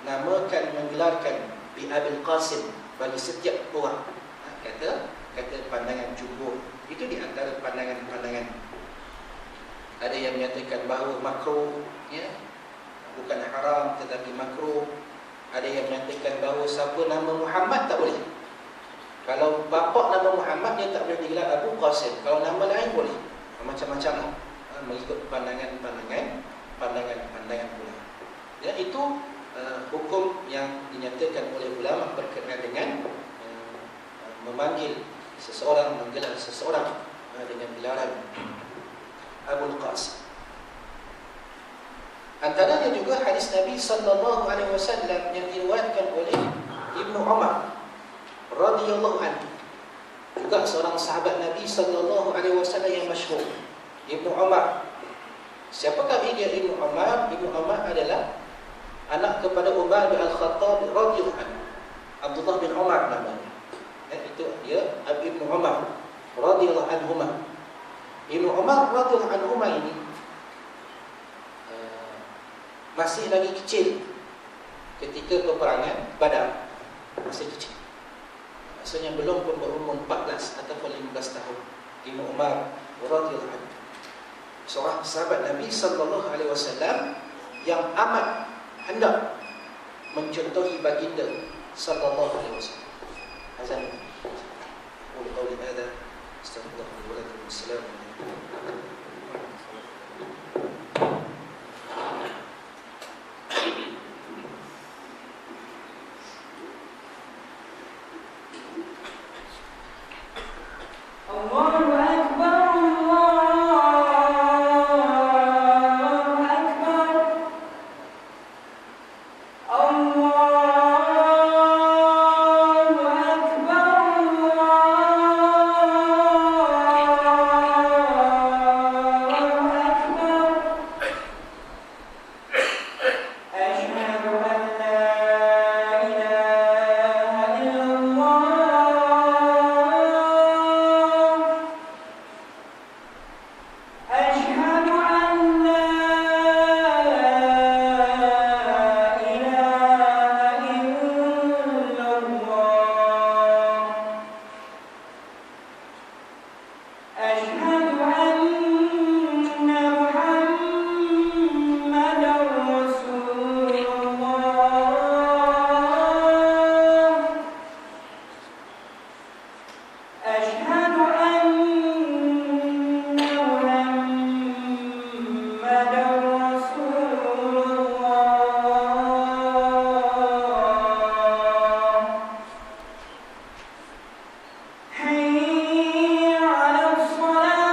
menamakan, menggelarkan bi Abil Qasim bagi setiap orang. Kata pandangan jumhur. Itu di antara pandangan-pandangan. Ada yang menyatakan bahawa makruh, ya, bukan haram tetapi makruh. Ada yang menyatakan bahawa siapa nama Muhammad tak boleh. Kalau bapa nama Muhammad, dia tak boleh digelar Abu Qasim. Kalau nama lain boleh. Macam-macam lah. Mengikut pandangan ulama. Ya, itu hukum yang dinyatakan oleh ulama berkenaan dengan memanggil seseorang, menggelar seseorang dengan gelaran Abul Qasim. Antaranya juga hadis Nabi sallallahu alaihi wasallam yang diriwayatkan oleh Ibnu Umar radhiyallahu anhu, juga seorang sahabat Nabi sallallahu alaihi wasallam yang masyhur, Ibnu Umar. Siapakah dia Ibnu Umar? Ibnu Umar adalah anak kepada Umar bin Al-Khattab radhiyallahu anhu. Abdullah bin Umar namanya. Itu dia Ibnu Umar radhiyallahu anhuma. Ibnu Umar radhiyallahu anhuma ini masih lagi kecil ketika peperangan Badar. Masih kecil. Maksudnya belum pun berumur 14 ataupun 15 tahun. Ibnu Umar radhiyallahu anhu, seorang sahabat Nabi sallallahu alaihi wasallam yang amat hendak mencontohi baginda sallallahu alaihi wasallam. Azan. Qul hadza astaghfirullah wa lakum assalam. حي على الصلاة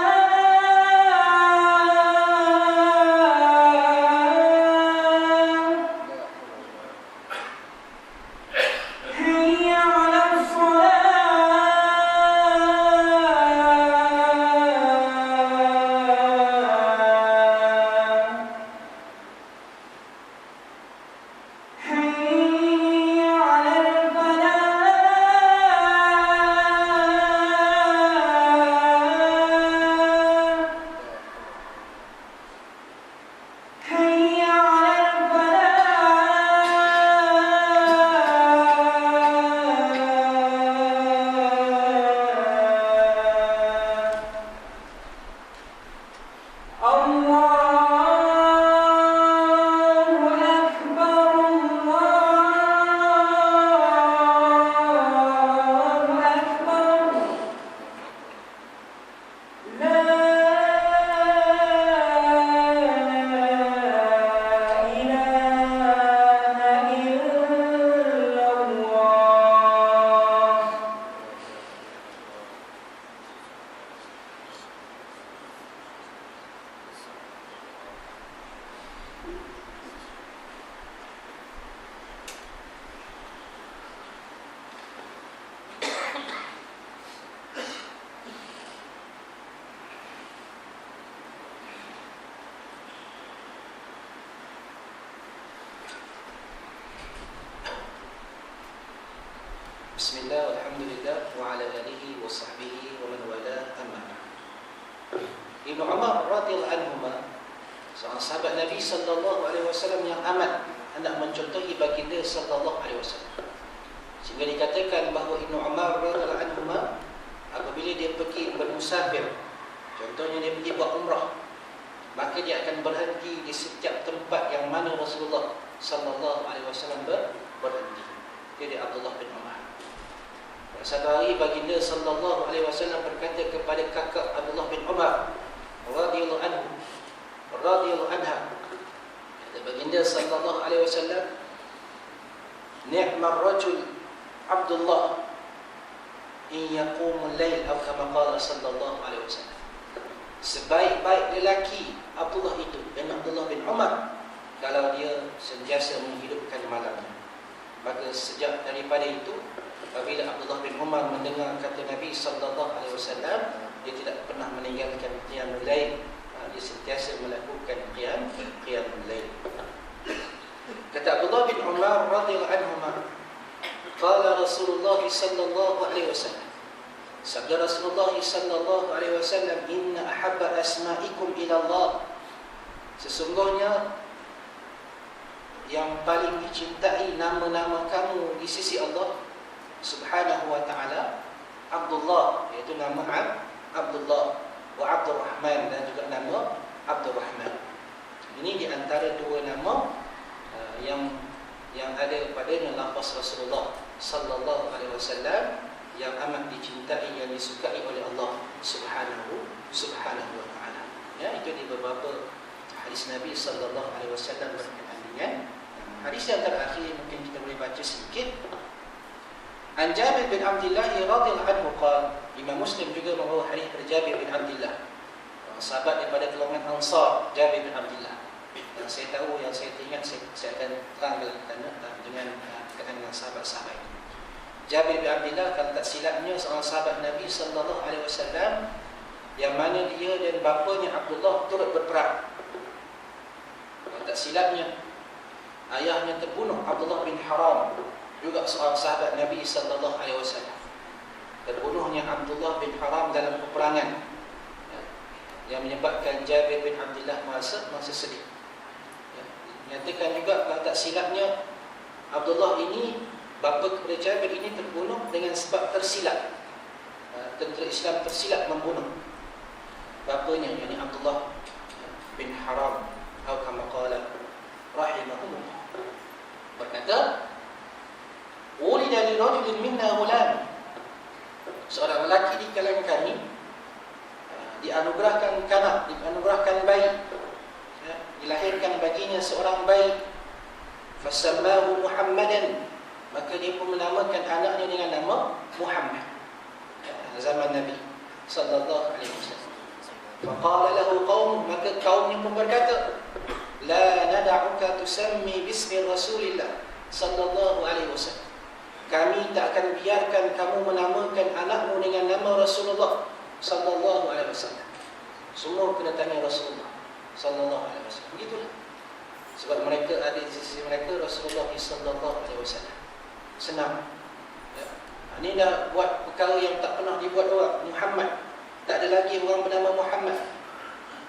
Bismillah, alhamdulillah, wa ala alihi wa sahbihi wa man wala, amma ba'd. Ibnu Umar radhiyallahu anhuma, seorang sahabat Nabi sallallahu alaihi wasallam yang amat hendak mencontohi baginda sallallahu alaihi wasallam. Sehingga dikatakan bahawa Ibnu Umar radhiyallahu anhuma apabila dia pergi bermusafir, contohnya dia pergi buat umrah, maka dia akan berhenti di setiap tempat yang mana Rasulullah sallallahu alaihi wasallam berhenti. Dia Abdullah bin Umar. Satu hari baginda sallallahu alaihi wasallam berkata kepada kakak Abdullah bin Umar radhiyallahu anhu, radhiyallahu anha, kata baginda sallallahu alaihi wasallam, ni'mar rajul Abdullah in yaqumul lail, atau kama qala sallallahu alaihi wasallam. Sebaik-baik lelaki Abdullah itu, dan Abdullah bin Umar, kalau dia sentiasa menghidupkan malamnya. Maka sejak daripada itu, apabila Abdullah bin Umar mendengar kata Nabi sallallahu alaihi wasallam, dia tidak pernah meninggalkan qiyamul lail. Dia sentiasa melakukan qiyamul lail. Kata Abdullah bin Umar radhiyallahu anhu, qala Rasulullah sallallahu alaihi wasallam, sabda Rasulullah sallallahu alaihi wasallam, inna ahabba asma'ikum ila Allah, sesungguhnya yang paling dicintai nama-nama kamu di sisi Allah Subhanahu wa ta'ala, Abdullah, iaitu nama Abdullah, wa Abdurrahman, dan juga nama Abdurrahman. Ini di antara dua nama yang ada padanya lafaz Rasulullah sallallahu alaihi wasallam yang amat dicintai, yang disukai oleh Allah Subhanahu wa ta'ala. Ya, itu di beberapa hadis Nabi sallallahu alaihi wasallam berkenaan dengan hadis yang terakhir. Mungkin kita boleh baca sedikit. An Jabir bin Abdullah radhiyallahu anhu qala, Imam Muslim juga membawa hadis dari Jabir bin Abdullah, sahabat daripada golongan Ansar, Jabir bin Abdullah. Yang saya tahu, yang saya ingat, saya akan terang dengan sahabat-sahabat ini. Jabir bin Abdullah, kalau tak silapnya, seorang sahabat Nabi sallallahu alaihi wasallam yang mana dia dan bapanya Abdullah turut berperang. Kalau tak silapnya, ayahnya terbunuh, Abdullah bin Haram, juga seorang sahabat Nabi sallallahu alaihi wasallam. Terbunuhnya Abdullah bin Haram dalam peperangan yang menyebabkan Jabir bin Abdullah masa sedih. Nyatakan juga, kalau tak silapnya, Abdullah ini, bapa kepada Jabir ini, terbunuh dengan sebab tersilap. Tentera Islam tersilap membunuh bapanya, yakni Abdullah bin Haram, atau kama qala rahimahullah, berkata, ulida li rajulin minna ghulam, seorang lelaki di kalangan kami dianugerahkan kanak, dianugerahkan bayi, dilahirkan baginya seorang bayi. Fasammahu Muhammadan, maka dia pun menamakan anaknya dengan nama Muhammad. Zaman Nabi sallallahu alaihi wasallam. Faqala lahu qaum, maka kaumnya pun berkata, la nad'uka tusammi bismi Rasulillah sallallahu alaihi wasallam, kami tak akan biarkan kamu menamakan anakmu dengan nama Rasulullah sallallahu alaihi wasallam. Semua kena tanya Rasulullah sallallahu alaihi wasallam. Begitulah. Sebab mereka ada di sisi mereka Rasulullah sallallahu alaihi wasallam. Senang. Ya. Ini dah buat perkara yang tak pernah dibuat orang. Muhammad. Tak ada lagi orang bernama Muhammad.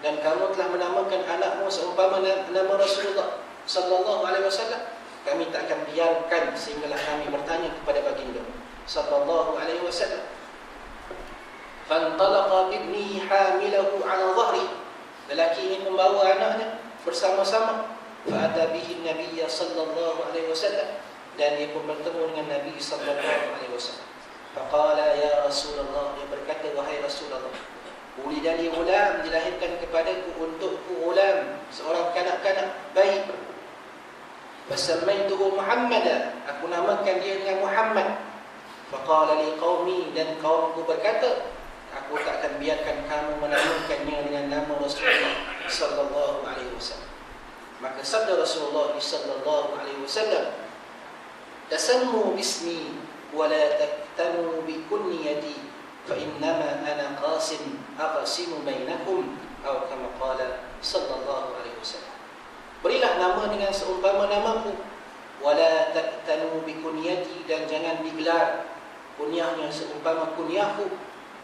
Dan kamu telah menamakan anakmu seumpama nama Rasulullah sallallahu alaihi wasallam. Kami tak akan biarkan sehinggalah kami bertanya kepada baginda sallallahu alaihi wasallam. Fantalaqa ibni hamilahu ala dhahri, lelaki ini membawa anaknya bersama-sama. Fa'ata bihi Nabi sallallahu alaihi wasallam, dan dia pun bertemu dengan Nabi sallallahu alaihi wasallam. Faqala ya Rasulullah, dia berkata, wahai Rasulullah, ulida li ghulam, dilahirkan kepadaku untukku ghulam, seorang kanak-kanak bayi. Fasammaituhu Muhammadan, aku namakan dia dengan Muhammad. Faqala li qaumi, dan kaumku berkata, aku tak akan biarkan kamu menamakannya dengan nama Rasulullah sallallahu alaihi wasallam. Maka sabda Rasulullah sallallahu alaihi wasallam, tasammu bismi wa la taktanu bi kunyati fa innama ana qasim aqsimu bainakum, atau kama qala sallallahu alaihi wasallam. Berilah nama dengan seumpama namaku, wala taktanu bi kunyati, dan jangan digelar kunyahnya seumpama kunyahku,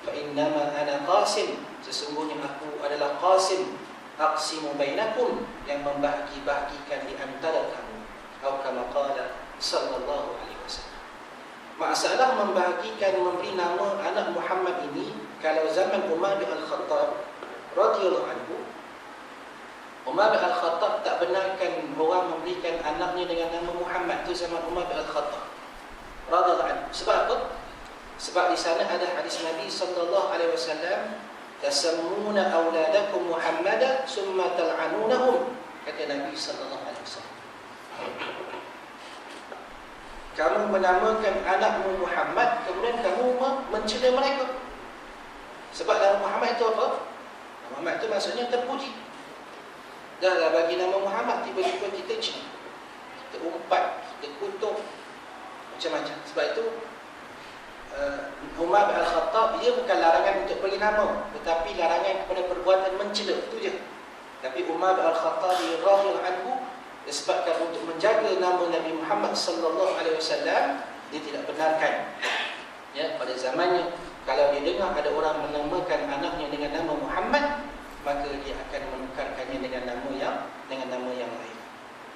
fa innama ana qasim, sesungguhnya aku adalah qasim, aqsimu bainakum, yang membahagi-bahagikan di antara kamu. Atau kama qala sallallahu alaihi wasallam. Masalah membahagikan, memberi nama anak Muhammad ini, kalau zaman Umar bin Al-Khattab radhiyallahu anhu, Umar bin Al-Khattab tak benarkan orang memberikan anaknya dengan nama Muhammad. Itu zaman Umar bin Al-Khattab radhiyallahu anhu. Sebab apa? Sebab di sana ada hadis Nabi sallallahu alaihi wasallam, tasammuna auladakum Muhammadan summa tal'anunahum, kata Nabi sallallahu alaihi wasallam. Kamu menamakan anakmu Muhammad, kemudian kamu mencela mereka. Sebab nama Muhammad itu apa? Nama Muhammad itu maksudnya terpuji. Dah lah bagi nama Muhammad, tiba-tiba kita cina, kita umpat, kita kutuk, macam-macam. Sebab itu Umar bin Al-Khattab, dia bukan larangan untuk bagi nama, tetapi larangan kepada perbuatan mencela, itu je. Tapi Umar bin Al-Khattab radhiyallahu anhu, disebabkan untuk menjaga nama Nabi Muhammad sallallahu alaihi wasallam, dia tidak benarkan. Ya, pada zamannya kalau dia dengar ada orang menamakan anaknya dengan nama Muhammad, maka dia akan menukarkannya dengan nama yang lain,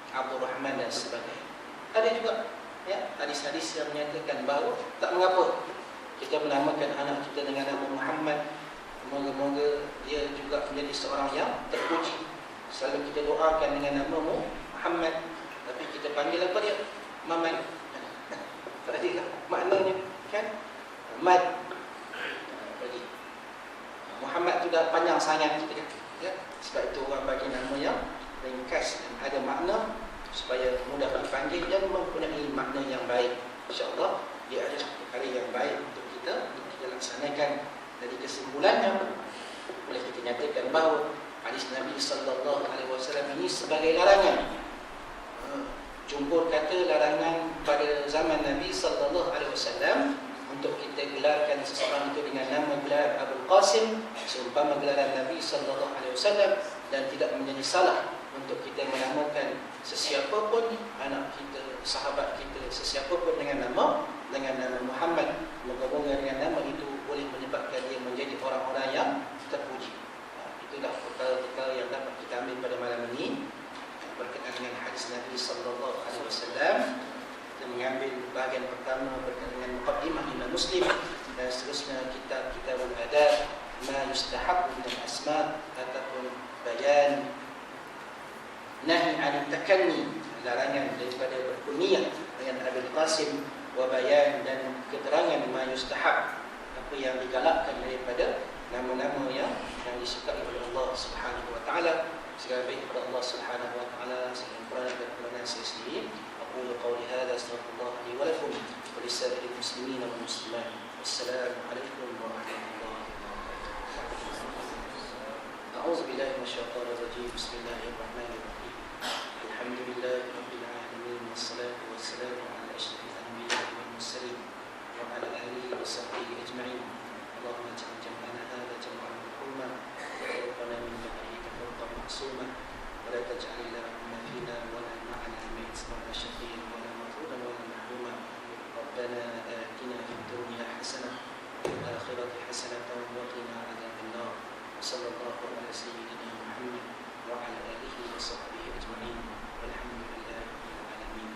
Abdul Rahman dan sebagainya. Ada juga ya hadis-hadis yang menyatakan bahawa tak mengapa kita menamakan anak kita dengan nama Muhammad, moga-moga dia juga menjadi seorang yang terpuji. Selalu kita doakan dengan nama Muhammad, tapi kita panggil apa dia? Mamat. Tak ada maknanya kan? Mat. Bagi Muhammad tu dah panjang sangat kita kata, ya. Sebab itu orang bagi nama yang ringkas dan ada makna supaya mudah dipanggil dan mempunyai makna yang baik. InsyaAllah dia ada perkara yang baik untuk kita laksanakan. Dari kesimpulannya boleh kita nyatakan bahawa hadis Nabi sallallahu alaihi wasallam ini sebagai larangan. Jumhur kata larangan pada zaman Nabi sallallahu alaihi wasallam untuk kita gelarkan seseorang itu dengan nama gelar Abul Qasim seumpama gelaran Nabi sallallahu alaihi wasallam, dan tidak menjadi salah untuk kita menamakan sesiapa pun anak kita, sahabat kita, sesiapa pun dengan nama Muhammad. Moga-moga dengan nama itu boleh menyebabkan dia menjadi orang-orang yang terpuji. Itulah perkara-perkara yang dapat kita ambil pada malam ini berkaitan dengan hadis Nabi sallallahu alaihi wasallam. Kita mengambil bahagian pertama berkaitan dengan muqaddimah Imam Muslim, dan seterusnya kitab-kitabul adab, ma yustahab min al-asma, ataupun bayan nahi 'anil takanni, larangan daripada berkunyah dengan Abul Qasim, wa bayan, dan keterangan ma yustahab, apa yang digalakkan daripada nama-nama yang disukai oleh Allah Subhanahu wa taala. Segala baik kepada Allah Subhanahu wa taala, segala Quran dan Quran sendiri. Aqulu qawli hadza, astaghfirullah li wa lakum wa lisa'iril muslimin wal muslimat. Wassalamu alaikum warahmatullahi wabarakatuh. A'udzu billahi minasyaitonir rajim. Bismillahirrahmanirrahim. Alhamdulillahi rabbil alamin, wassalatu wassalamu ala asyrafil anbiya'i wal mursalin wa ala alihi wa sahbihi ajma'in. Allahumma ij'al jam'ana hadza jam'an marhuman wa farqana min ba'dihi farqan ma'suma wa la taj'al lahum fina wa la ma'ana min isma'a shaqiyan wa la maghfuran wa la mahruma. Rabbana atina fid dunya hasanah wa fil akhirati hasanatan wa qina adzaban nar. Sallallahu ala sayyidina Muhammad wa ala alihi wa sahbihi ajma'in. Walhamdulillahi rabbil alamin.